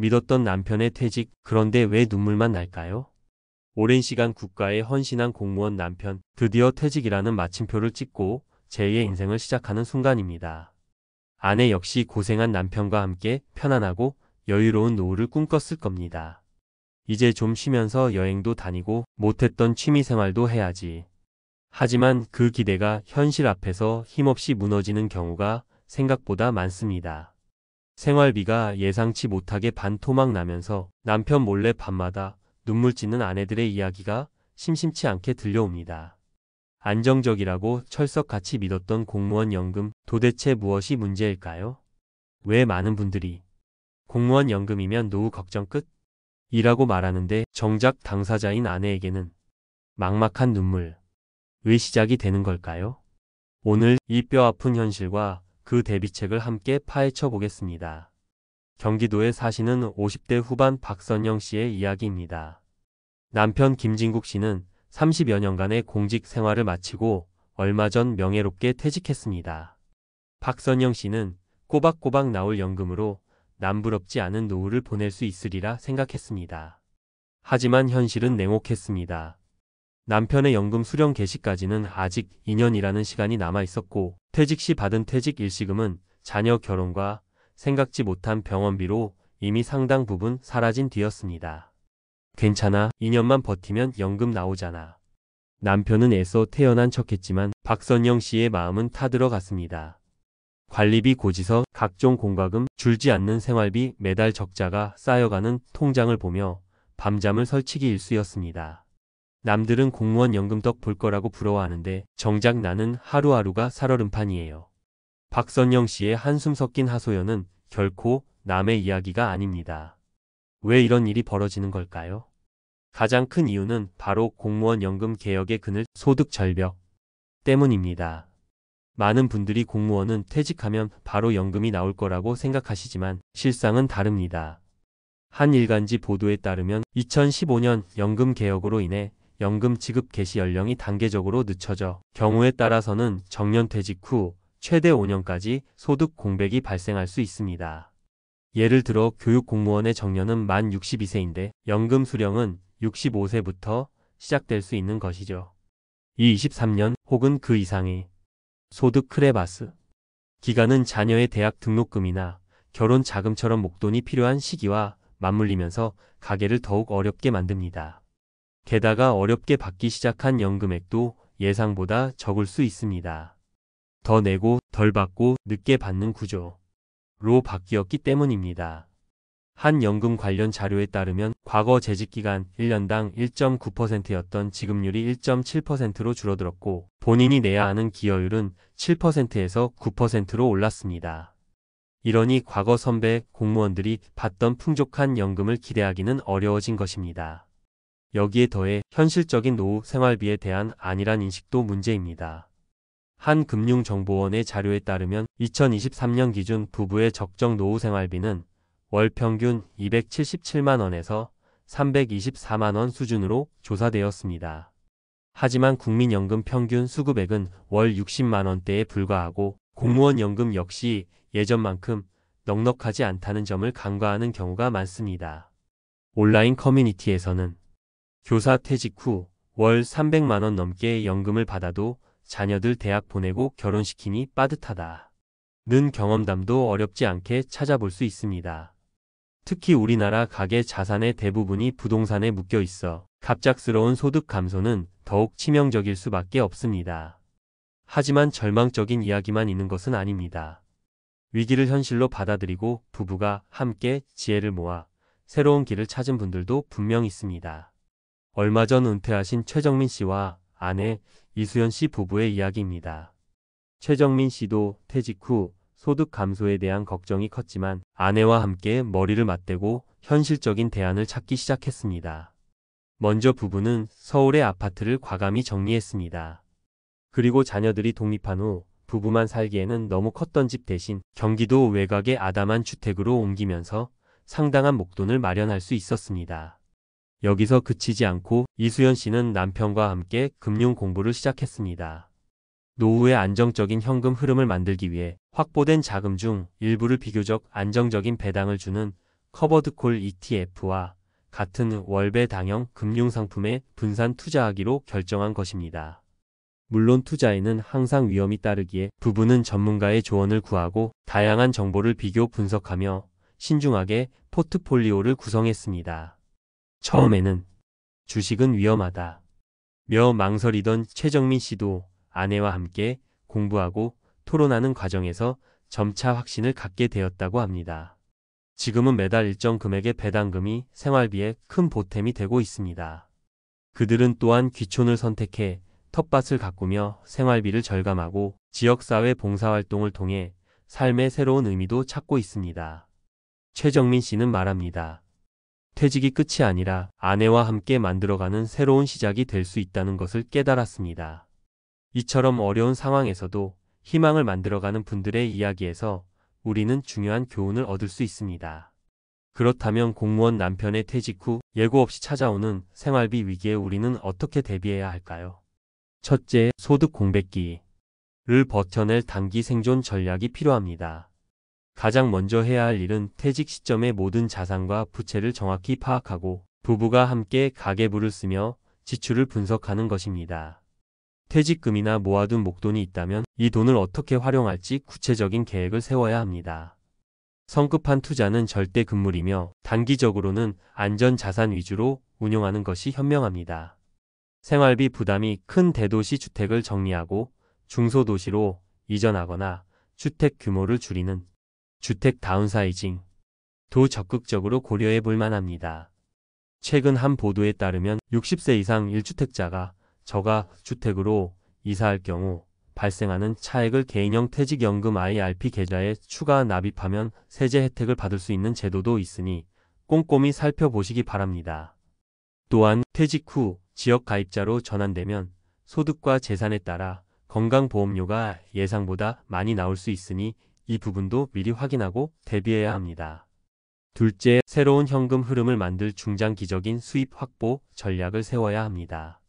믿었던 남편의 퇴직, 그런데 왜 눈물만 날까요? 오랜 시간 국가에 헌신한 공무원 남편, 드디어 퇴직이라는 마침표를 찍고 제2의 인생을 시작하는 순간입니다. 아내 역시 고생한 남편과 함께 편안하고 여유로운 노후를 꿈꿨을 겁니다. 이제 좀 쉬면서 여행도 다니고 못했던 취미생활도 해야지. 하지만 그 기대가 현실 앞에서 힘없이 무너지는 경우가 생각보다 많습니다. 생활비가 예상치 못하게 반토막 나면서 남편 몰래 밤마다 눈물 찢는 아내들의 이야기가 심심치 않게 들려옵니다. 안정적이라고 철석같이 믿었던 공무원 연금, 도대체 무엇이 문제일까요? 왜 많은 분들이 공무원 연금이면 노후 걱정 끝? 이라고 말하는데 정작 당사자인 아내에게는 막막한 눈물의 시작이 되는 걸까요? 오늘 이 뼈아픈 현실과 그 대비책을 함께 파헤쳐 보겠습니다. 경기도에 사시는 50대 후반 박선영 씨의 이야기입니다. 남편 김진국 씨는 30여 년간의 공직 생활을 마치고 얼마 전 명예롭게 퇴직했습니다. 박선영 씨는 꼬박꼬박 나올 연금으로 남부럽지 않은 노후를 보낼 수 있으리라 생각했습니다. 하지만 현실은 냉혹했습니다. 남편의 연금 수령 개시까지는 아직 2년이라는 시간이 남아 있었고 퇴직 시 받은 퇴직 일시금은 자녀 결혼과 생각지 못한 병원비로 이미 상당 부분 사라진 뒤였습니다. 괜찮아, 2년만 버티면 연금 나오잖아. 남편은 애써 태연한 척했지만 박선영 씨의 마음은 타들어갔습니다. 관리비 고지서, 각종 공과금, 줄지 않는 생활비, 매달 적자가 쌓여가는 통장을 보며 밤잠을 설치기 일쑤였습니다. 남들은 공무원 연금 덕 볼 거라고 부러워하는데 정작 나는 하루하루가 살얼음판이에요. 박선영 씨의 한숨 섞인 하소연은 결코 남의 이야기가 아닙니다. 왜 이런 일이 벌어지는 걸까요? 가장 큰 이유는 바로 공무원 연금 개혁의 그늘, 소득 절벽 때문입니다. 많은 분들이 공무원은 퇴직하면 바로 연금이 나올 거라고 생각하시지만 실상은 다릅니다. 한 일간지 보도에 따르면 2015년 연금 개혁으로 인해 연금 지급 개시 연령이 단계적으로 늦춰져 경우에 따라서는 정년퇴직 후 최대 5년까지 소득 공백이 발생할 수 있습니다. 예를 들어 교육공무원의 정년은 만 62세인데 연금 수령은 65세부터 시작될 수 있는 것이죠. 이 23년 혹은 그 이상의 소득 크레바스 기간은 자녀의 대학 등록금이나 결혼 자금처럼 목돈이 필요한 시기와 맞물리면서 가계를 더욱 어렵게 만듭니다. 게다가 어렵게 받기 시작한 연금액도 예상보다 적을 수 있습니다. 더 내고 덜 받고 늦게 받는 구조로 바뀌었기 때문입니다. 한 연금 관련 자료에 따르면 과거 재직기간 1년당 1.9%였던 지급률이 1.7%로 줄어들었고 본인이 내야 하는 기여율은 7%에서 9%로 올랐습니다. 이러니 과거 선배 공무원들이 받던 풍족한 연금을 기대하기는 어려워진 것입니다. 여기에 더해 현실적인 노후 생활비에 대한 안일한 인식도 문제입니다. 한 금융정보원의 자료에 따르면 2023년 기준 부부의 적정 노후 생활비는 월 평균 277만 원에서 324만 원 수준으로 조사되었습니다. 하지만 국민연금 평균 수급액은 월 60만 원대에 불과하고 공무원 연금 역시 예전만큼 넉넉하지 않다는 점을 간과하는 경우가 많습니다. 온라인 커뮤니티에서는 교사 퇴직 후 월 300만 원 넘게 연금을 받아도 자녀들 대학 보내고 결혼시키니 빠듯하다 는 경험담도 어렵지 않게 찾아볼 수 있습니다. 특히 우리나라 가계 자산의 대부분이 부동산에 묶여 있어 갑작스러운 소득 감소는 더욱 치명적일 수밖에 없습니다. 하지만 절망적인 이야기만 있는 것은 아닙니다. 위기를 현실로 받아들이고 부부가 함께 지혜를 모아 새로운 길을 찾은 분들도 분명 있습니다. 얼마 전 은퇴하신 최정민 씨와 아내 이수연 씨 부부의 이야기입니다. 최정민 씨도 퇴직 후 소득 감소에 대한 걱정이 컸지만 아내와 함께 머리를 맞대고 현실적인 대안을 찾기 시작했습니다. 먼저 부부는 서울의 아파트를 과감히 정리했습니다. 그리고 자녀들이 독립한 후 부부만 살기에는 너무 컸던 집 대신 경기도 외곽의 아담한 주택으로 옮기면서 상당한 목돈을 마련할 수 있었습니다. 여기서 그치지 않고 이수연 씨는 남편과 함께 금융 공부를 시작했습니다. 노후의 안정적인 현금 흐름을 만들기 위해 확보된 자금 중 일부를 비교적 안정적인 배당을 주는 커버드콜 ETF와 같은 월배당형 금융상품에 분산 투자하기로 결정한 것입니다. 물론 투자에는 항상 위험이 따르기에 부부는 전문가의 조언을 구하고 다양한 정보를 비교 분석하며 신중하게 포트폴리오를 구성했습니다. 처음에는 주식은 위험하다 며 망설이던 최정민 씨도 아내와 함께 공부하고 토론하는 과정에서 점차 확신을 갖게 되었다고 합니다. 지금은 매달 일정 금액의 배당금이 생활비에 큰 보탬이 되고 있습니다. 그들은 또한 귀촌을 선택해 텃밭을 가꾸며 생활비를 절감하고 지역사회 봉사활동을 통해 삶의 새로운 의미도 찾고 있습니다. 최정민 씨는 말합니다. 퇴직이 끝이 아니라 아내와 함께 만들어가는 새로운 시작이 될 수 있다는 것을 깨달았습니다. 이처럼 어려운 상황에서도 희망을 만들어가는 분들의 이야기에서 우리는 중요한 교훈을 얻을 수 있습니다. 그렇다면 공무원 남편의 퇴직 후 예고 없이 찾아오는 생활비 위기에 우리는 어떻게 대비해야 할까요? 첫째, 소득 공백기를 버텨낼 단기 생존 전략이 필요합니다. 가장 먼저 해야 할 일은 퇴직 시점의 모든 자산과 부채를 정확히 파악하고 부부가 함께 가계부를 쓰며 지출을 분석하는 것입니다. 퇴직금이나 모아둔 목돈이 있다면 이 돈을 어떻게 활용할지 구체적인 계획을 세워야 합니다. 성급한 투자는 절대 금물이며 단기적으로는 안전자산 위주로 운용하는 것이 현명합니다. 생활비 부담이 큰 대도시 주택을 정리하고 중소도시로 이전하거나 주택 규모를 줄이는 주택 다운사이징도 적극적으로 고려해 볼 만합니다. 최근 한 보도에 따르면 60세 이상 1주택자가 저가주택으로 이사할 경우 발생하는 차액을 개인형 퇴직연금 IRP 계좌에 추가 납입하면 세제 혜택을 받을 수 있는 제도도 있으니 꼼꼼히 살펴보시기 바랍니다. 또한 퇴직 후 지역 가입자로 전환되면 소득과 재산에 따라 건강보험료가 예상보다 많이 나올 수 있으니 이 부분도 미리 확인하고 대비해야 합니다. 둘째, 새로운 현금 흐름을 만들 중장기적인 수입 확보 전략을 세워야 합니다.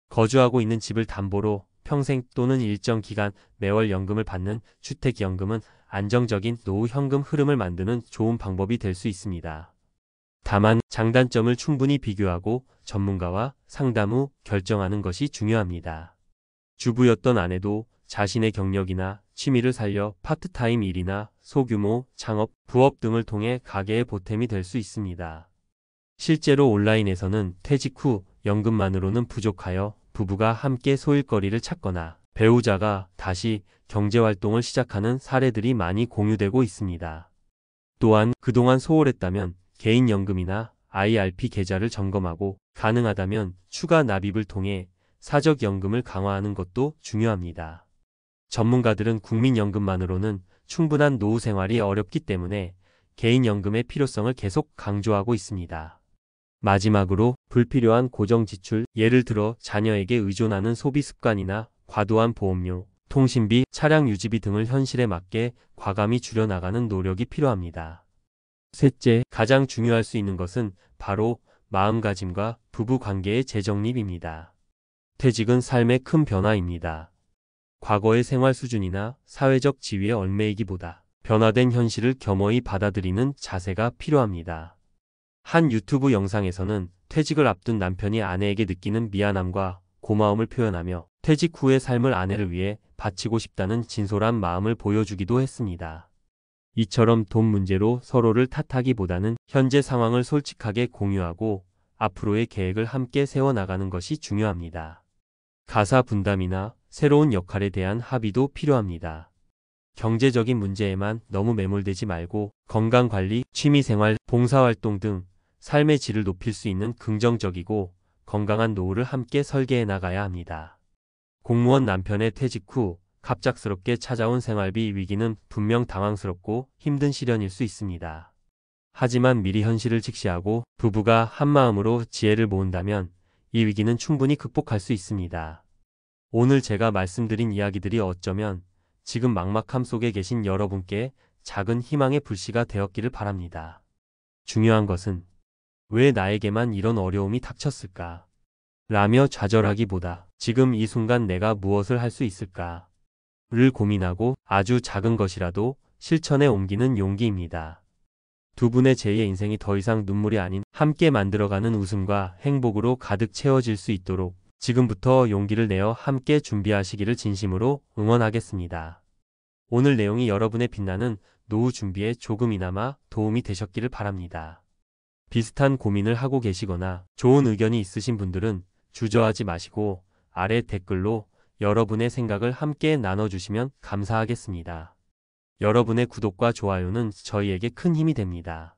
거주하고 있는 집을 담보로 평생 또는 일정 기간 매월 연금을 받는 주택연금은 안정적인 노후 현금 흐름을 만드는 좋은 방법이 될 수 있습니다. 다만 장단점을 충분히 비교하고 전문가와 상담 후 결정하는 것이 중요합니다. 주부였던 아내도 자신의 경력이나 취미를 살려 파트타임 일이나 소규모 창업, 부업 등을 통해 가계의 보탬이 될 수 있습니다. 실제로 온라인에서는 퇴직 후 연금만으로는 부족하여 부부가 함께 소일거리를 찾거나 배우자가 다시 경제활동을 시작하는 사례들이 많이 공유되고 있습니다. 또한 그동안 소홀했다면 개인연금이나 IRP 계좌를 점검하고 가능하다면 추가 납입을 통해 사적연금을 강화하는 것도 중요합니다. 전문가들은 국민연금만으로는 충분한 노후 생활이 어렵기 때문에 개인연금의 필요성을 계속 강조하고 있습니다. 마지막으로 불필요한 고정지출, 예를 들어 자녀에게 의존하는 소비 습관이나 과도한 보험료, 통신비, 차량 유지비 등을 현실에 맞게 과감히 줄여나가는 노력이 필요합니다. 셋째, 가장 중요할 수 있는 것은 바로 마음가짐과 부부 관계의 재정립입니다. 퇴직은 삶의 큰 변화입니다. 과거의 생활 수준이나 사회적 지위에 얽매이기보다 변화된 현실을 겸허히 받아들이는 자세가 필요합니다. 한 유튜브 영상에서는 퇴직을 앞둔 남편이 아내에게 느끼는 미안함과 고마움을 표현하며 퇴직 후의 삶을 아내를 위해 바치고 싶다는 진솔한 마음을 보여주기도 했습니다. 이처럼 돈 문제로 서로를 탓하기보다는 현재 상황을 솔직하게 공유하고 앞으로의 계획을 함께 세워나가는 것이 중요합니다. 가사 분담이나 새로운 역할에 대한 합의도 필요합니다. 경제적인 문제에만 너무 매몰되지 말고 건강관리, 취미생활, 봉사활동 등 삶의 질을 높일 수 있는 긍정적이고 건강한 노후를 함께 설계해 나가야 합니다. 공무원 남편의 퇴직 후 갑작스럽게 찾아온 생활비 위기는 분명 당황스럽고 힘든 시련일 수 있습니다. 하지만 미리 현실을 직시하고 부부가 한마음으로 지혜를 모은다면 이 위기는 충분히 극복할 수 있습니다. 오늘 제가 말씀드린 이야기들이 어쩌면 지금 막막함 속에 계신 여러분께 작은 희망의 불씨가 되었기를 바랍니다. 중요한 것은 왜 나에게만 이런 어려움이 닥쳤을까? 라며 좌절하기보다 지금 이 순간 내가 무엇을 할 수 있을까? 를 고민하고 아주 작은 것이라도 실천에 옮기는 용기입니다. 두 분의 제2의 인생이 더 이상 눈물이 아닌 함께 만들어가는 웃음과 행복으로 가득 채워질 수 있도록 지금부터 용기를 내어 함께 준비하시기를 진심으로 응원하겠습니다. 오늘 내용이 여러분의 빛나는 노후 준비에 조금이나마 도움이 되셨기를 바랍니다. 비슷한 고민을 하고 계시거나 좋은 의견이 있으신 분들은 주저하지 마시고 아래 댓글로 여러분의 생각을 함께 나눠주시면 감사하겠습니다. 여러분의 구독과 좋아요는 저희에게 큰 힘이 됩니다.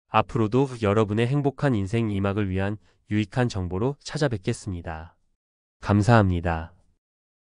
앞으로도 여러분의 행복한 인생 이막을 위한 유익한 정보로 찾아뵙겠습니다. 감사합니다.